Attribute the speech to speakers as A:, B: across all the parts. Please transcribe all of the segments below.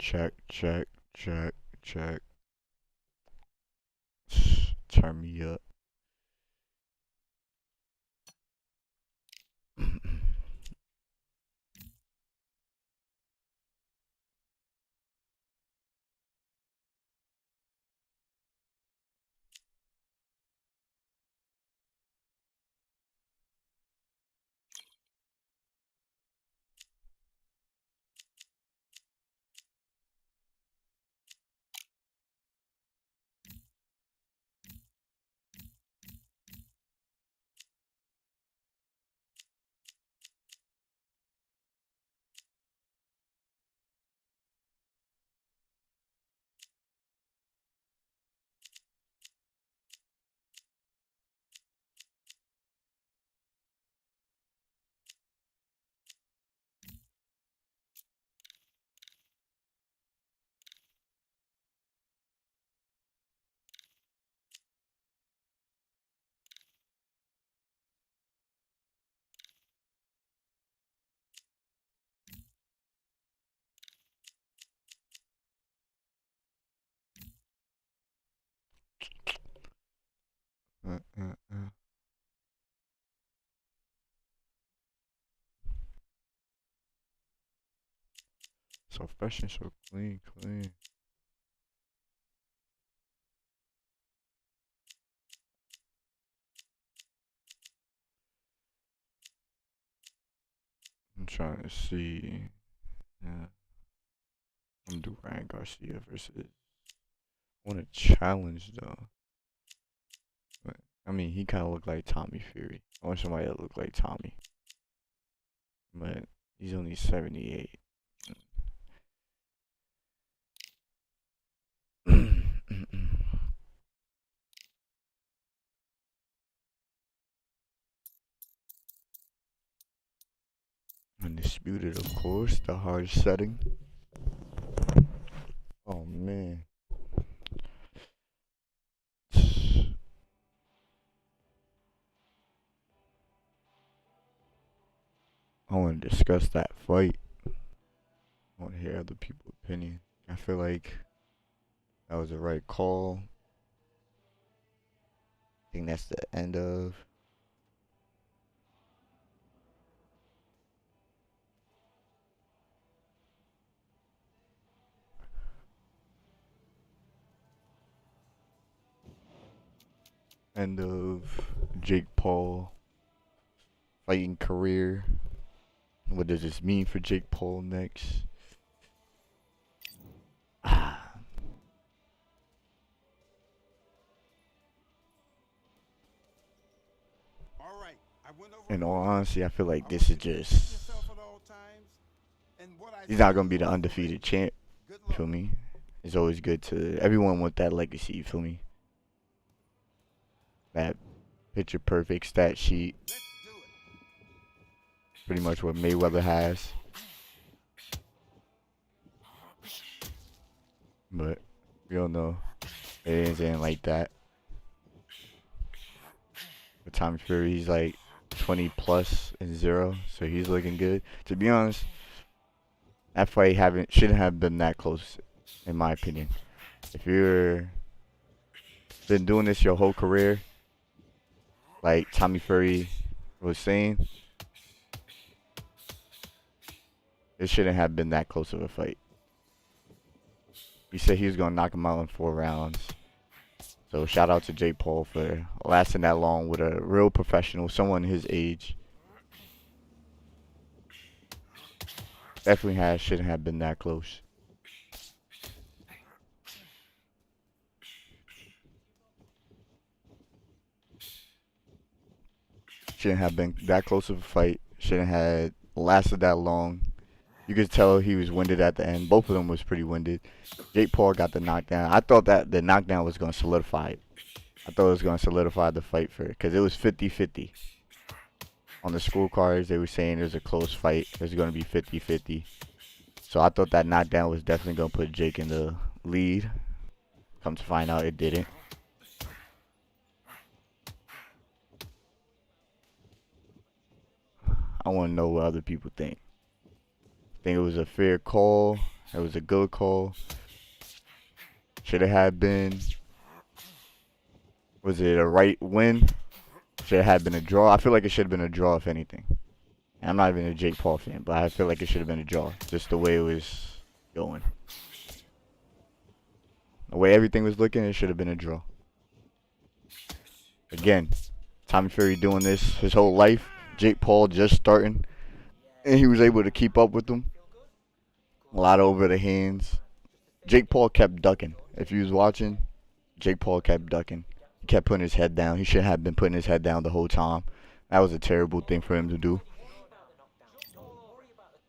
A: Check, check, check, check. Turn me up. Uh, uh, uh. So fresh and so clean, clean. I'm trying to see. Yeah, I'm gonna do Ryan Garcia versus. I want to challenge though. But, I mean, he kind of looked like Tommy Fury. I want somebody that looked like Tommy, but he's only 78. Undisputed, of course, the hard setting. Oh man. I want to discuss that fight. I want to hear other people's opinion. I feel like that was the right call. I think that's the end of Jake Paul fighting career. What does this mean for Jake Paul next? In all honesty, I feel like this is just. He's not gonna be the undefeated champ. You feel me? It's always good to everyone want that legacy. You feel me? That picture perfect stat sheet. Pretty much what Mayweather has. But we all know it ain't like that. But Tommy Fury, he's like 20 plus and 0, so he's looking good. To be honest, that fight shouldn't have been that close, in my opinion. If you're been doing this your whole career, like Tommy Fury was saying, it shouldn't have been that close of a fight. He said he was gonna knock him out in 4 rounds. So shout out to Jake Paul for lasting that long with a real professional, someone his age. Definitely shouldn't have been that close. Shouldn't have been that close of a fight. Shouldn't have lasted that long. You could tell he was winded at the end. Both of them was pretty winded. Jake Paul got the knockdown. I thought that the knockdown was going to solidify it. I thought it was going to solidify the fight for it because it was 50-50. On the scorecards, they were saying it was a close fight. It was going to be 50-50. So I thought that knockdown was definitely going to put Jake in the lead. Come to find out, it didn't. I want to know what other people think. Think it was a fair call It was a good call. Should have had been. Was it a right win? Should have been a draw. I feel like it should have been a draw, if anything. And I'm not even a Jake Paul fan, but I feel like it should have been a draw. Just the way it was going. The way everything was looking, it should have been a draw. Again, Tommy Fury doing this his whole life. Jake Paul just starting. And he was able to keep up with them. A lot over the hands. Jake Paul kept ducking. If you was watching, Jake Paul kept ducking. He kept putting his head down. He shouldn't have been putting his head down the whole time. That was a terrible thing for him to do.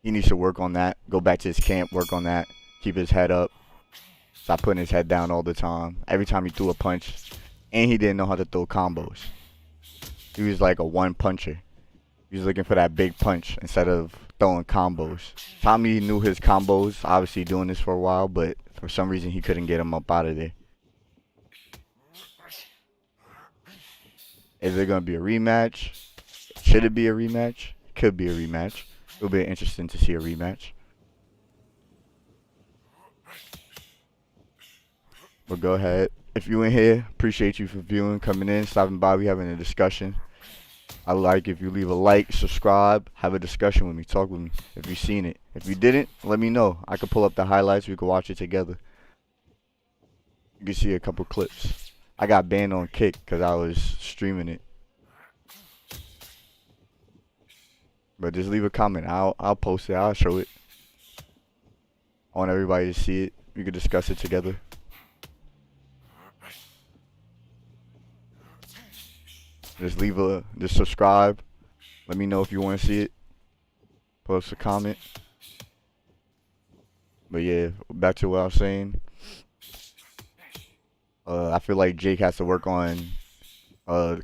A: He needs to work on that. Go back to his camp, work on that. Keep his head up. Stop putting his head down all the time. Every time he threw a punch. And he didn't know how to throw combos. He was like a one puncher. He was looking for that big punch instead of throwing combos. Tommy knew his combos, obviously doing this for a while, but for some reason he couldn't get him up out of there. Is there going to be a rematch? Should it be a rematch? Could be a rematch. It'll be interesting to see a rematch. But go ahead. If you in here, appreciate you for viewing, coming in, stopping by. We having a discussion. I like if you leave a like, subscribe, have a discussion with me, talk with me if you've seen it. If you didn't, let me know. I could pull up the highlights. We could watch it together. You can see a couple clips. I got banned on Kick because I was streaming it. But just leave a comment. I'll post it. I'll show it. I want everybody to see it. We could discuss it together. Just subscribe. Let me know if you want to see it. Post a comment. But yeah, back to what I was saying. I feel like Jake has to work on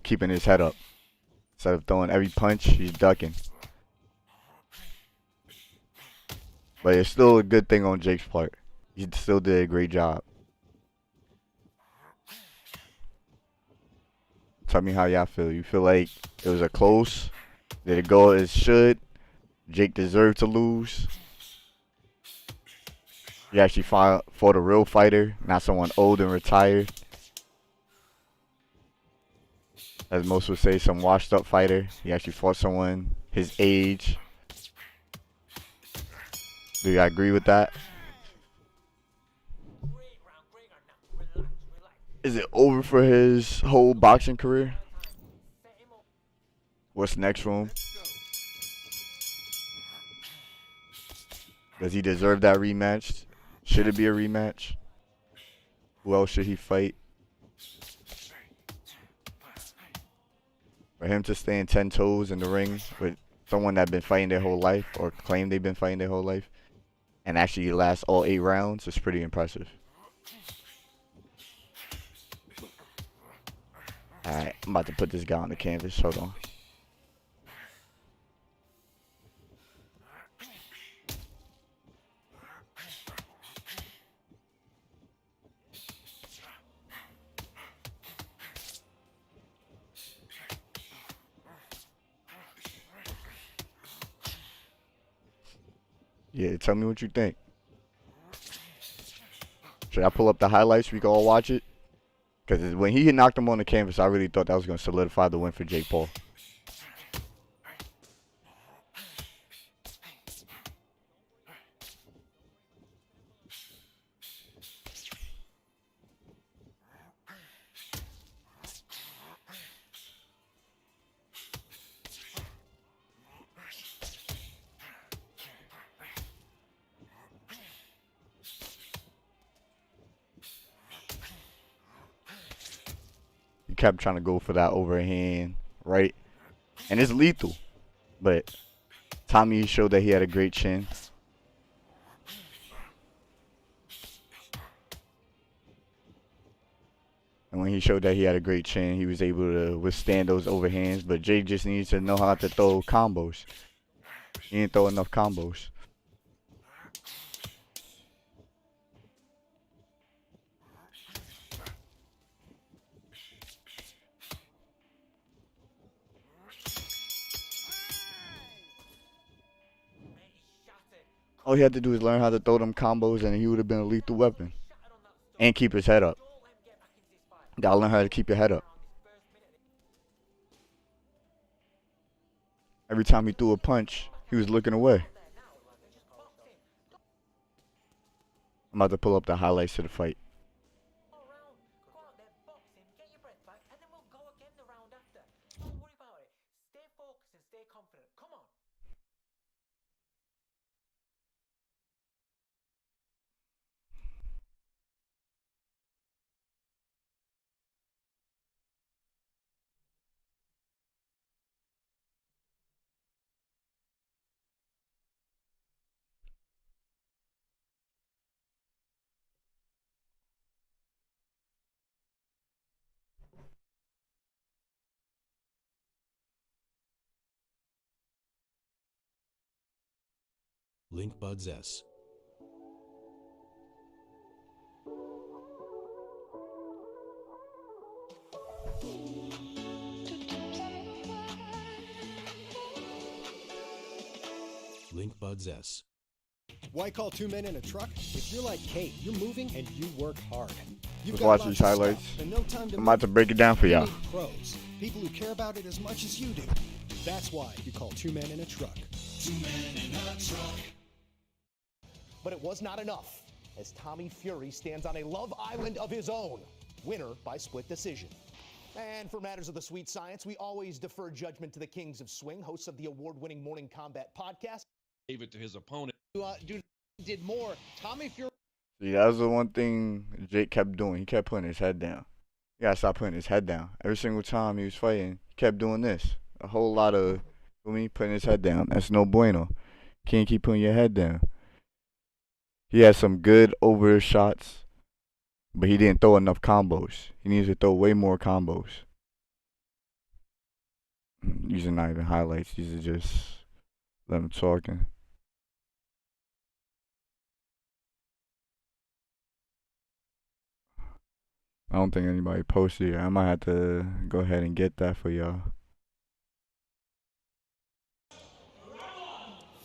A: keeping his head up. Instead of throwing every punch, he's ducking. But it's still a good thing on Jake's part. He still did a great job. Tell me how y'all feel. You feel like it was a close? Did it go as should? Jake deserved to lose? You actually fought a real fighter, not someone old and retired. As most would say, some washed up fighter. He actually fought someone his age. Do you agree with that? Is it over for his whole boxing career? What's next for him? Does he deserve that rematch? Should it be a rematch? Who else should he fight? For him to stand 10 toes in the ring with someone that's been fighting their whole life or claim they've been fighting their whole life and actually last all 8 rounds is pretty impressive. Alright, I'm about to put this guy on the canvas. Hold on. Yeah, tell me what you think. Should I pull up the highlights? We can all watch it? Because when he knocked him on the canvas, I really thought that was going to solidify the win for Jake Paul. He kept trying to go for that overhand, right? And it's lethal. But Tommy showed that he had a great chin. And when he showed that he had a great chin, he was able to withstand those overhands. But Jake just needs to know how to throw combos. He didn't throw enough combos. All he had to do is learn how to throw them combos, and he would have been a lethal weapon. And keep his head up. Gotta learn how to keep your head up. Every time he threw a punch, he was looking away. I'm about to pull up the highlights of the fight.
B: Link Buds S. Link Buds S.
C: Why call two men in a truck? If you're like Kate, you're moving and you work hard.
A: Let's watch these highlights. I'm about to break it down for y'all.
C: Pros, people who care about it as much as you do. That's why you call two men in a truck. Two men in a truck.
D: But it was not enough, as Tommy Fury stands on a love island of his own. Winner by split decision. And for matters of the sweet science, we always defer judgment to the kings of swing, hosts of the award-winning Morning Combat podcast.
E: Gave it to his opponent.
D: Did more. Tommy Fury.
A: See, that was the one thing Jake kept doing. He kept putting his head down. You gotta stop putting his head down. Every single time he was fighting, he kept doing this. A whole lot of, putting his head down. That's no bueno. Can't keep putting your head down. He had some good over shots, but he didn't throw enough combos. He needs to throw way more combos. These are not even highlights. These are just them talking. I don't think anybody posted it. I might have to go ahead and get that for y'all.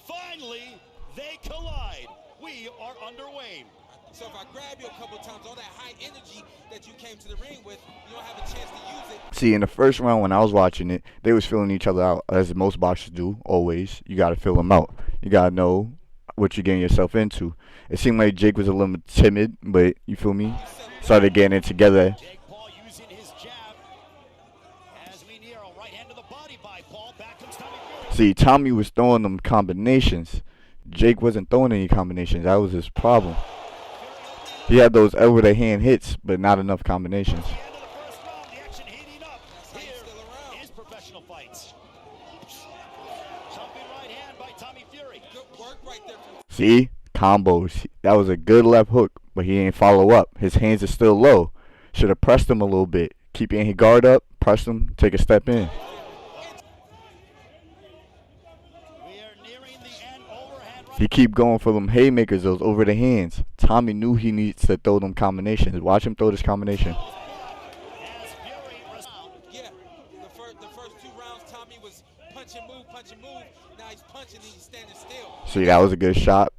F: Finally, they collide. We are underway.
G: So if I grab you a couple of times, all that high energy that you came to the ring with, you don't have a chance to use it.
A: See, in the first round when I was watching it, they was filling each other out, as most boxers do, always. You got to fill them out. You got to know what you're getting yourself into. It seemed like Jake was a little timid, but you feel me? Started getting it together.
F: Jake Paul using his jab. As we near a right hand to the body by Paul. Back comes Tommy Fury.
A: See, Tommy was throwing them combinations. Jake wasn't throwing any combinations. That was his problem. He had those over the hand hits, but not enough combinations.
F: At the end of the first round, the action heating up. Here is professional fights. Jumping right hand by Tommy Fury.
G: Good work right there.
A: See? Combos. That was a good left hook, but he didn't follow up. His hands are still low. Should have pressed him a little bit. Keep your guard up, press him, take a step in.
F: We are nearing the end. Overhand right.
A: He keep going for them haymakers, those over the hands. Tommy knew he needs to throw them combinations. Watch him throw this combination.
F: As Fury
G: Yeah, the first 2 rounds, Tommy was punch and move, punch and move. Now he's punching and he's standing still.
A: See, that was a good shot.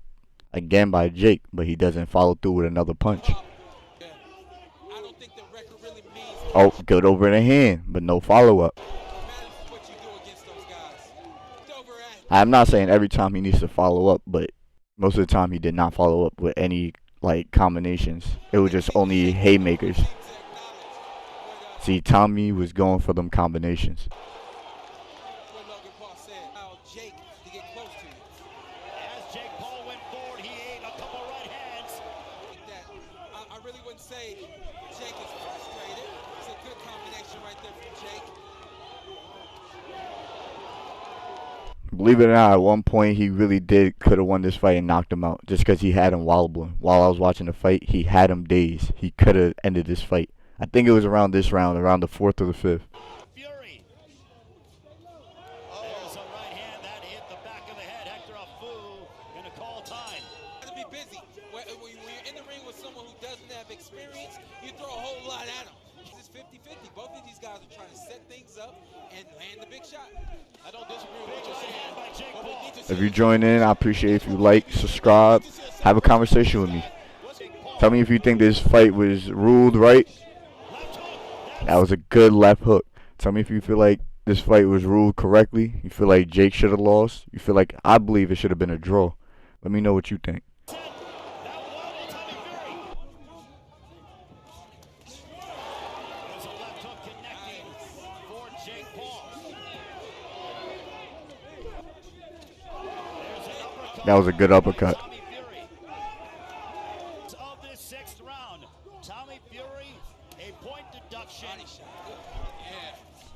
A: Again by Jake, but he doesn't follow through with another punch.
G: I don't think the record really means
A: Oh, good over the hand, but no follow-up.
G: matters what you do against those guys. It's over at
A: I'm not saying every time he needs to follow up, but most of the time he did not follow up with any combinations. It was just only haymakers. See, Tommy was going for them combinations.
G: what Logan Paul said. How Jake to get close to you.
F: As Jake Paul went forward, he ate a couple right hands.
G: That I really wouldn't say Jake is frustrated. It's a good combination right there from Jake.
A: Believe it or not, at one point he really could have won this fight and knocked him out just because he had him wobbling. While I was watching the fight, he had him dazed. He could have ended this fight. I think it was around this round, around the 4th or the 5th.
F: Fury. There's a right hand that hit the back of the head. Hector Afu gonna call time.
G: You have to be busy. When you're in the ring with someone who doesn't have experience, you throw a whole lot at him. This 50-50. Both of these guys are trying to set things up and land the big shot.
F: I don't disagree with what you're saying. By Jake Paul.
A: If you join in, I appreciate if you like, subscribe, have a conversation with me. Tell me if you think this fight was ruled right. That was a good left hook. Tell me if you feel like this fight was ruled correctly. You feel like Jake should have lost. You feel like I believe it should have been a draw. Let me know what you think. That was a good uppercut.
F: Of this sixth round, Tommy Fury, a point deduction.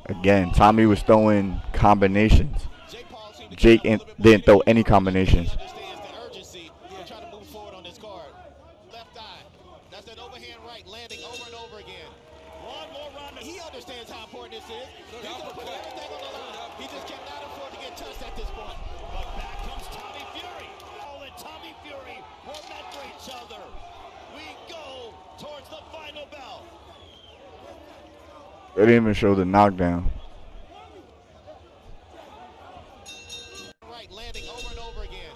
A: Again, Tommy was throwing combinations. Jake didn't throw any combinations.
F: Understands the urgency to try to move forward on this card. Left eye. That's that overhand right landing over and over again. One more round. He understands how important this is. He's going to put everything on the line. He just cannot afford to get touched at this point. But back comes Tommy Fury. Oh, and Tommy Fury were meant for each other. We go towards the final bell.
A: They didn't even show the knockdown.
F: Right, landing over and over again.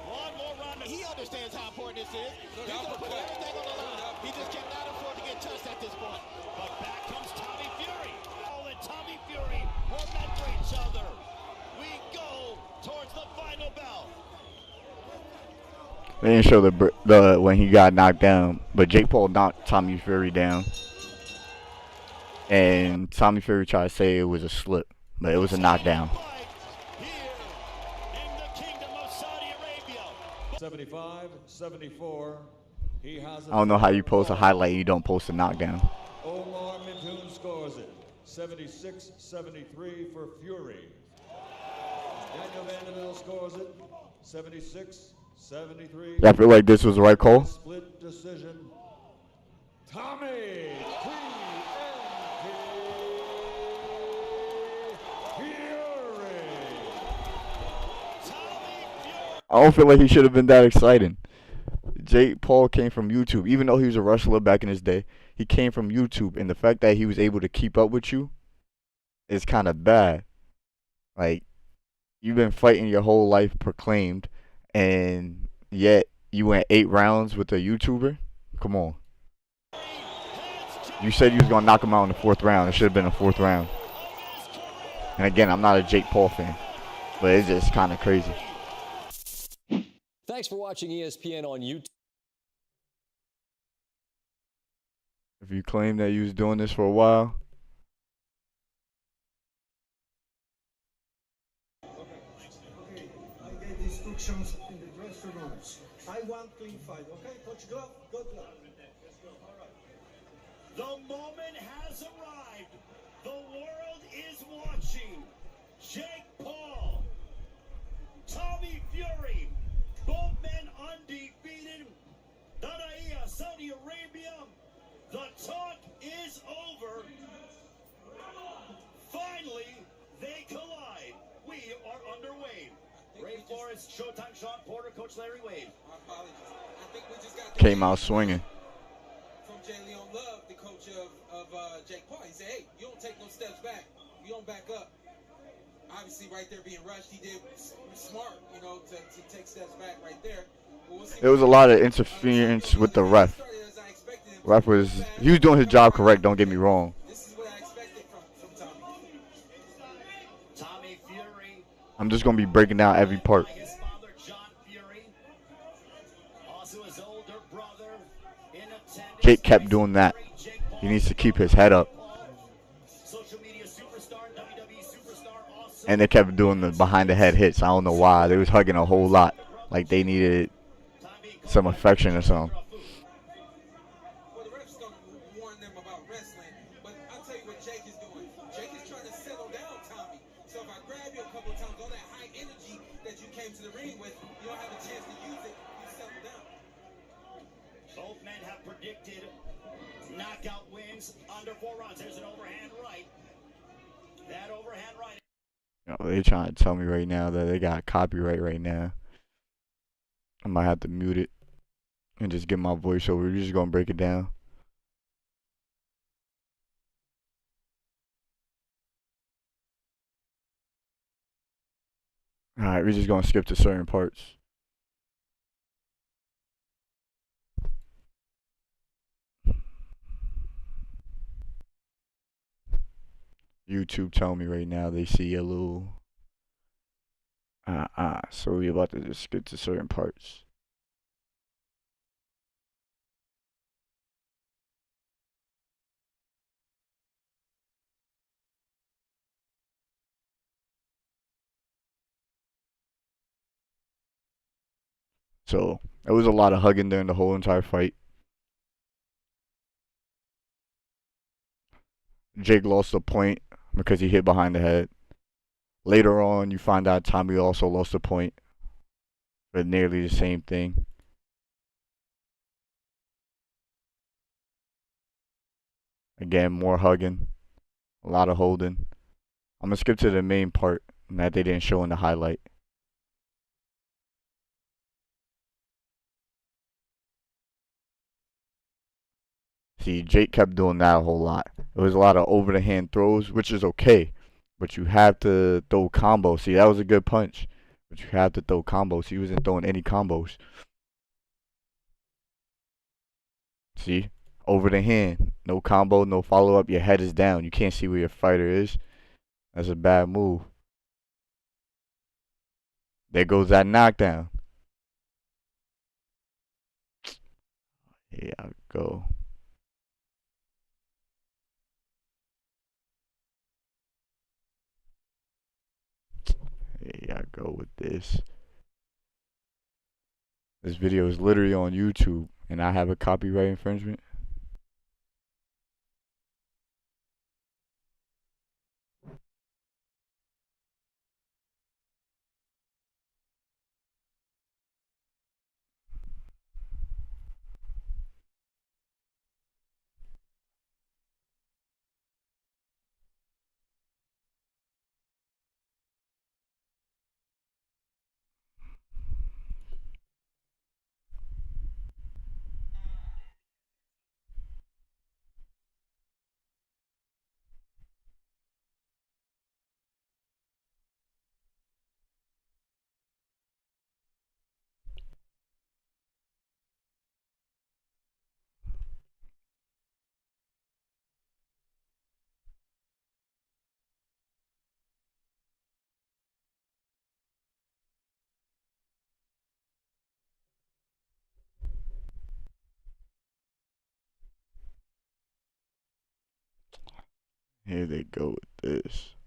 F: One more round. He understands how important this is. He's going to put everything on the line. He just cannot afford to get touched at this point. But back comes Tommy Fury. Oh, and Tommy Fury were meant for each other. We go towards the final bell.
A: They didn't show the when he got knocked down, but Jake Paul knocked Tommy Fury down. And Tommy Fury tried to say it was a slip, but it was a knockdown.
F: Here in the Kingdom of Saudi Arabia.
E: 75-74. He has
A: I don't know how you post a highlight and you don't post a knockdown.
E: Omar Mintoon scores it. 76-73 for Fury. Daniel Vanderbilt scores it. 76-73.
A: I feel like this was the right call.
E: Split decision. Tommy
A: I don't feel like he should have been that exciting. Jake Paul came from YouTube. Even though he was a wrestler back in his day, he came from YouTube. And the fact that he was able to keep up with you is kind of bad. Like, you've been fighting your whole life proclaimed, and yet you went 8 rounds with a YouTuber? Come on. You said you was going to knock him out in the 4th round. It should have been a 4th round. And again, I'm not a Jake Paul fan, but it's just kind of crazy.
H: Thanks for watching ESPN on YouTube.
A: If you claim that you was doing this for a while,
I: Okay, I gave instructions in the dressing rooms. I want clean fight, okay? Coach Glove, good luck. All right.
F: The moment has arrived. The world is watching. Jake Paul, Tommy Fury, both men undefeated. Danaia, Saudi Arabia. The talk is over. Finally, they collide. We are underway. Ray Forrest, Showtime, Sean Porter, Coach Larry Wade.
G: My apologies. I think we just got the
A: came out swinging.
G: from Jay Leon Love, the coach of Jake Paul. He said, hey, you don't take no steps back. You don't back up. Obviously, right there being rushed, he did smart, you know, to take steps back right there. But we'll see.
A: It was a lot of interference with the ref. Ref he was doing his job correct, don't get me wrong.
G: This is what I expected from Tommy.
F: Tommy Fury.
A: I'm just going to be breaking down every part.
F: His father, John Fury. Also his older brother. In attendance.
A: Jake kept doing that. He needs to keep his head up.
F: Social media superstar, WWE superstar, also.
A: And they kept doing the behind the head hits. I don't know why. They was hugging a whole lot. Like they needed some affection or something.
G: Well, the ref's going to warn them about wrestling, but I'll tell you what Jake is doing. Jake is trying to settle down Tommy. So if I grab you a couple of times, all that high energy that you came to the ring with, you don't have a chance to use it. You settle down.
F: Both men have predicted knockout wins under 4 rounds. There's an overhand right. That overhand right.
A: You know, they trying to tell me right now that they got copyright right now. I might have to mute it and just get my voiceover. We're just gonna break it down. Alright, we're just gonna skip to certain parts. YouTube tell me right now they see a little so we about to just skip to certain parts. So it was a lot of hugging during the whole entire fight. Jake lost the point because he hit behind the head. Later on, you find out Tommy also lost the point for nearly the same thing. Again, more hugging, a lot of holding. I'm gonna skip to the main part that they didn't show in the highlight. See, Jake kept doing that a whole lot. It was a lot of over the hand throws, which is okay, but you have to throw combos. See, that was a good punch, but you have to throw combos. He wasn't throwing any combos. See, over the hand, no combo, no follow up. Your head is down. You can't see where your fighter is. That's a bad move. There goes that knockdown. Here I go. Here I go with this. This video is literally on YouTube, and I have a copyright infringement. Here they go with this.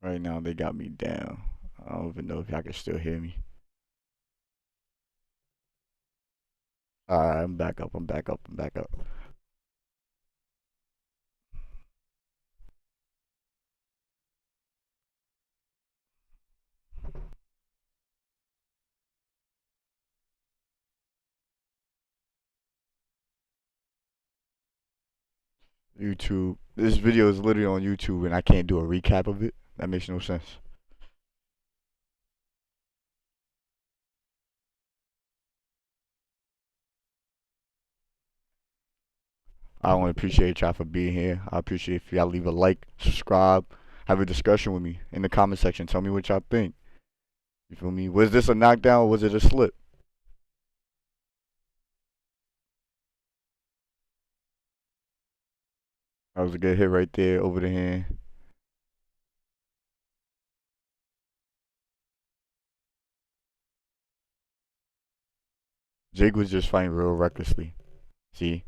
A: Right now they got me down. I don't even know if y'all can still hear me. Alright, I'm back up, I'm back up, I'm back up. YouTube. This video is literally on YouTube and I can't do a recap of it. That makes no sense. I want to appreciate y'all for being here. I appreciate if y'all leave a like, subscribe, have a discussion with me in the comment section. Tell me what y'all think. You feel me? Was this a knockdown or was it a slip? That was a good hit right there over the hand. Jake was just fighting real recklessly. See,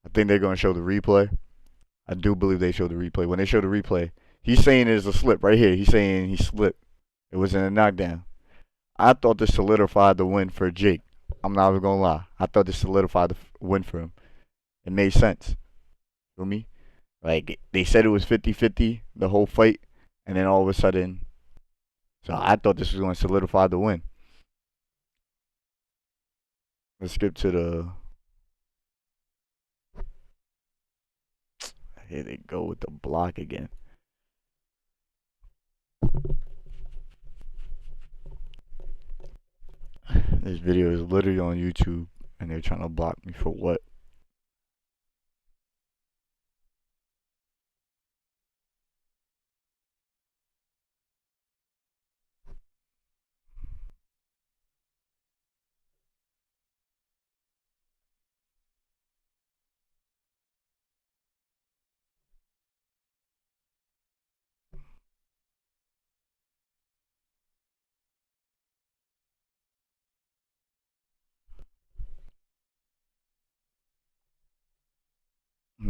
A: I think they're gonna show the replay. I do believe they showed the replay. When they show the replay, he's saying there's a slip right here. He's saying he slipped. It wasn't a knockdown. I thought this solidified the win for Jake. I'm not even gonna lie. I thought this solidified the win for him. It made sense. Feel me? Like they said it was 50-50 the whole fight, and then all of a sudden, so I thought this was going to solidify the win. Let's skip to the. Here they go with the block again. This video is literally on YouTube, and they're trying to block me for what?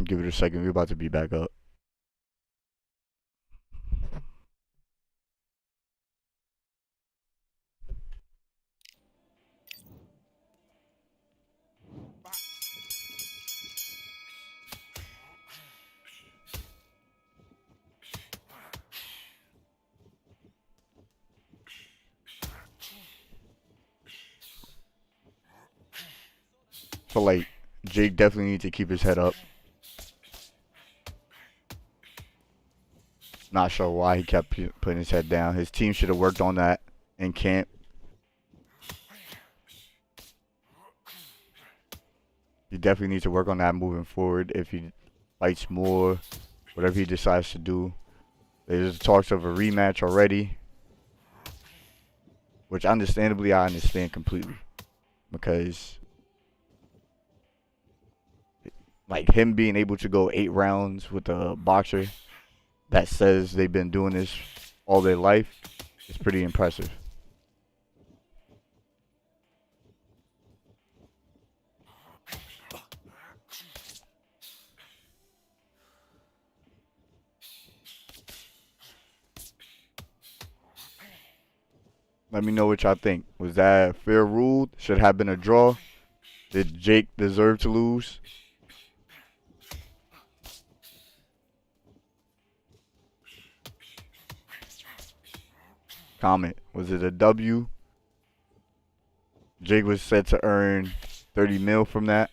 A: Give it a second. We're about to be back up. So like, Jake definitely needs to keep his head up. Not sure why he kept putting his head down. His team should have worked on that in camp. He definitely needs to work on that moving forward. If he fights more, whatever he decides to do. There's talks of a rematch already, which understandably I understand completely, because like him being able to go 8 rounds with a boxer that says they've been doing this all their life is pretty impressive. Let me know what y'all think. Was that fair ruled? Should have been a draw? Did Jake deserve to lose? Comment. Was it a W? Jake was said to earn 30 mil from that.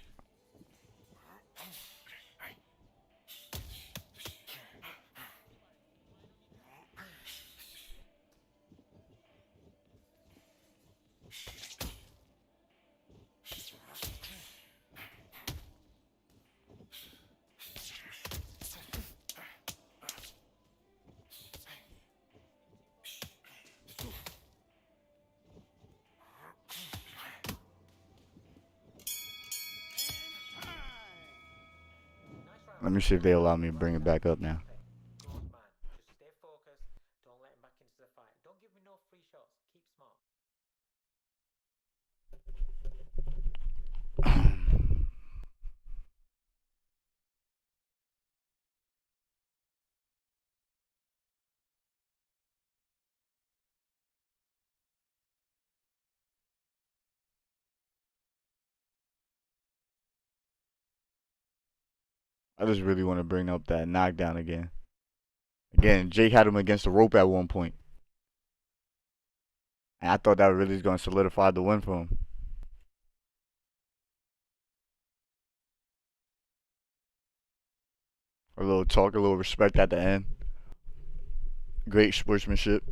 A: Let me see if they allow me to bring it back up now. I just really want to bring up that knockdown again. Again, Jake had him against the rope at one point. And I thought that really was going to solidify the win for him. A little talk, a little respect at the end. Great sportsmanship.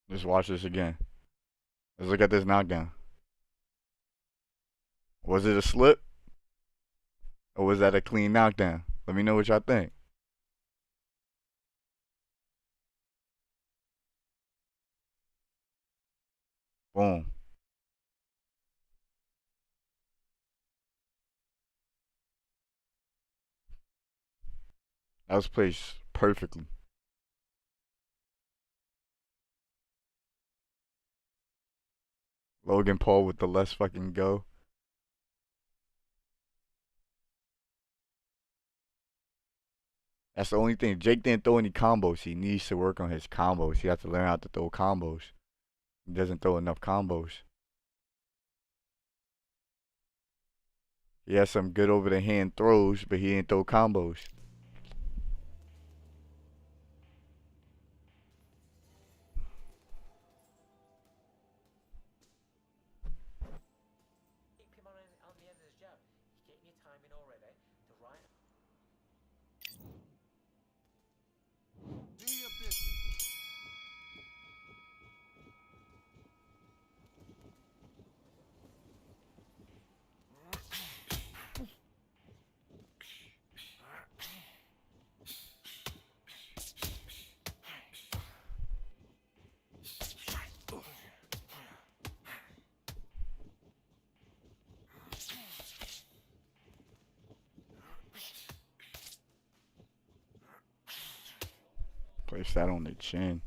A: Let's watch this again. Let's look at this knockdown. Was it a slip? Or was that a clean knockdown? Let me know what y'all think. Boom. That was placed perfectly. Logan Paul with the let's fucking go. That's the only thing. Jake didn't throw any combos. He needs to work on his combos. He has to learn how to throw combos. He doesn't throw enough combos. He has some good over the hand throws, but he didn't throw combos.
F: Do your business.
A: Place that on the chin.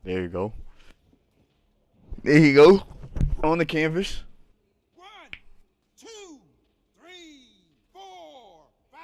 A: There you go. There you go. On the canvas.
F: 1, 2, 3, 4, 5.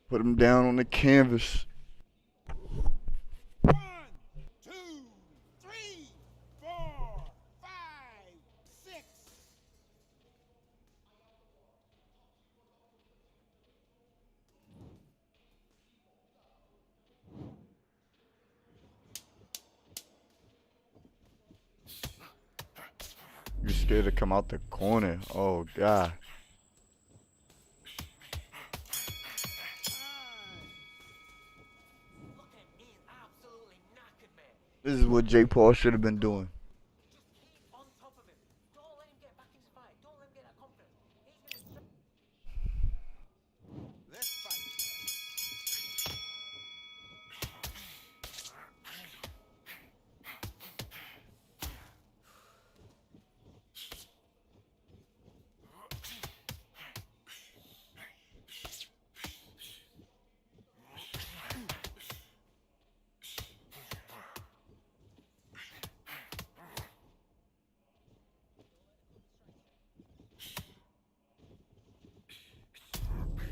A: Put him down on the canvas.
F: 1, 2, 3, 4, 5, 6.
A: You're scared to come out the corner. Oh, God. This is what Jake Paul should have been doing.
F: Let's fight.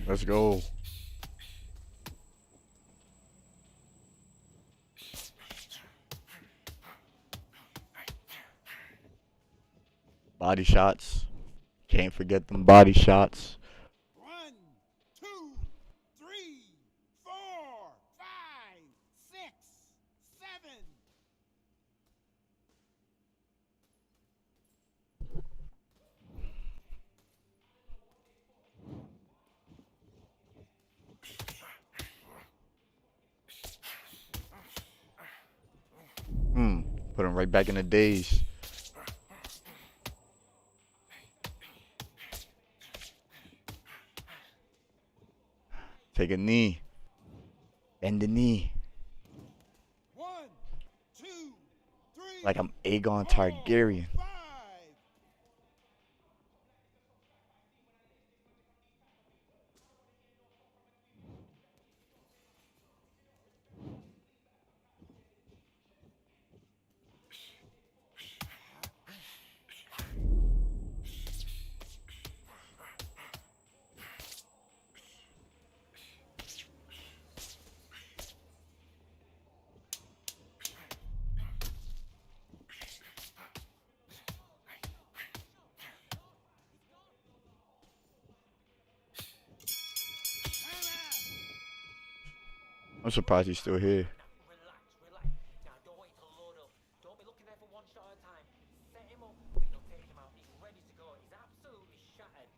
A: Let's go. Body shots. Can't forget them body shots.
F: 1, 2, 3, 4, 5, 6, 7.
A: him right back in the days. Take a knee. Bend the knee.
F: 1, 2, 3.
A: Like I'm Aegon Targaryen.
F: 5.
A: I'm surprised he's still here.
J: Relax. Now don't wait to load up. Don't be looking there for one shot at a time. Set him up, but you'll take him out. He's ready to go. He's absolutely shattered.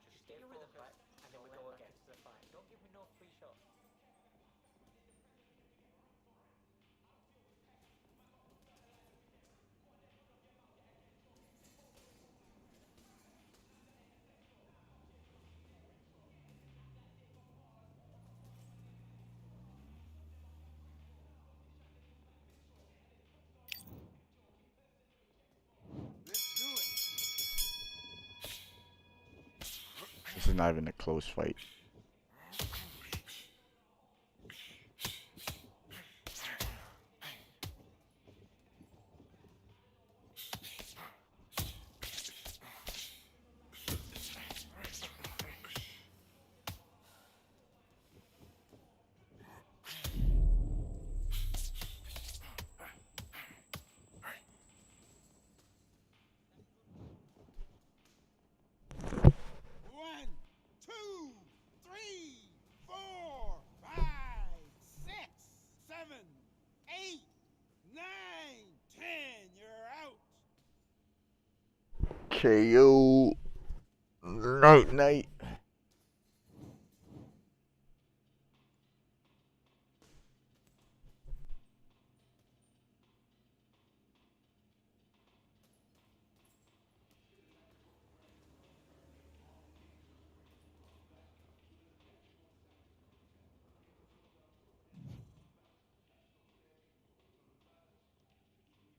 J: Just stay focused, and then we go again to the fight. Don't give me no free shots.
A: This is not even a close fight. KO. Night night.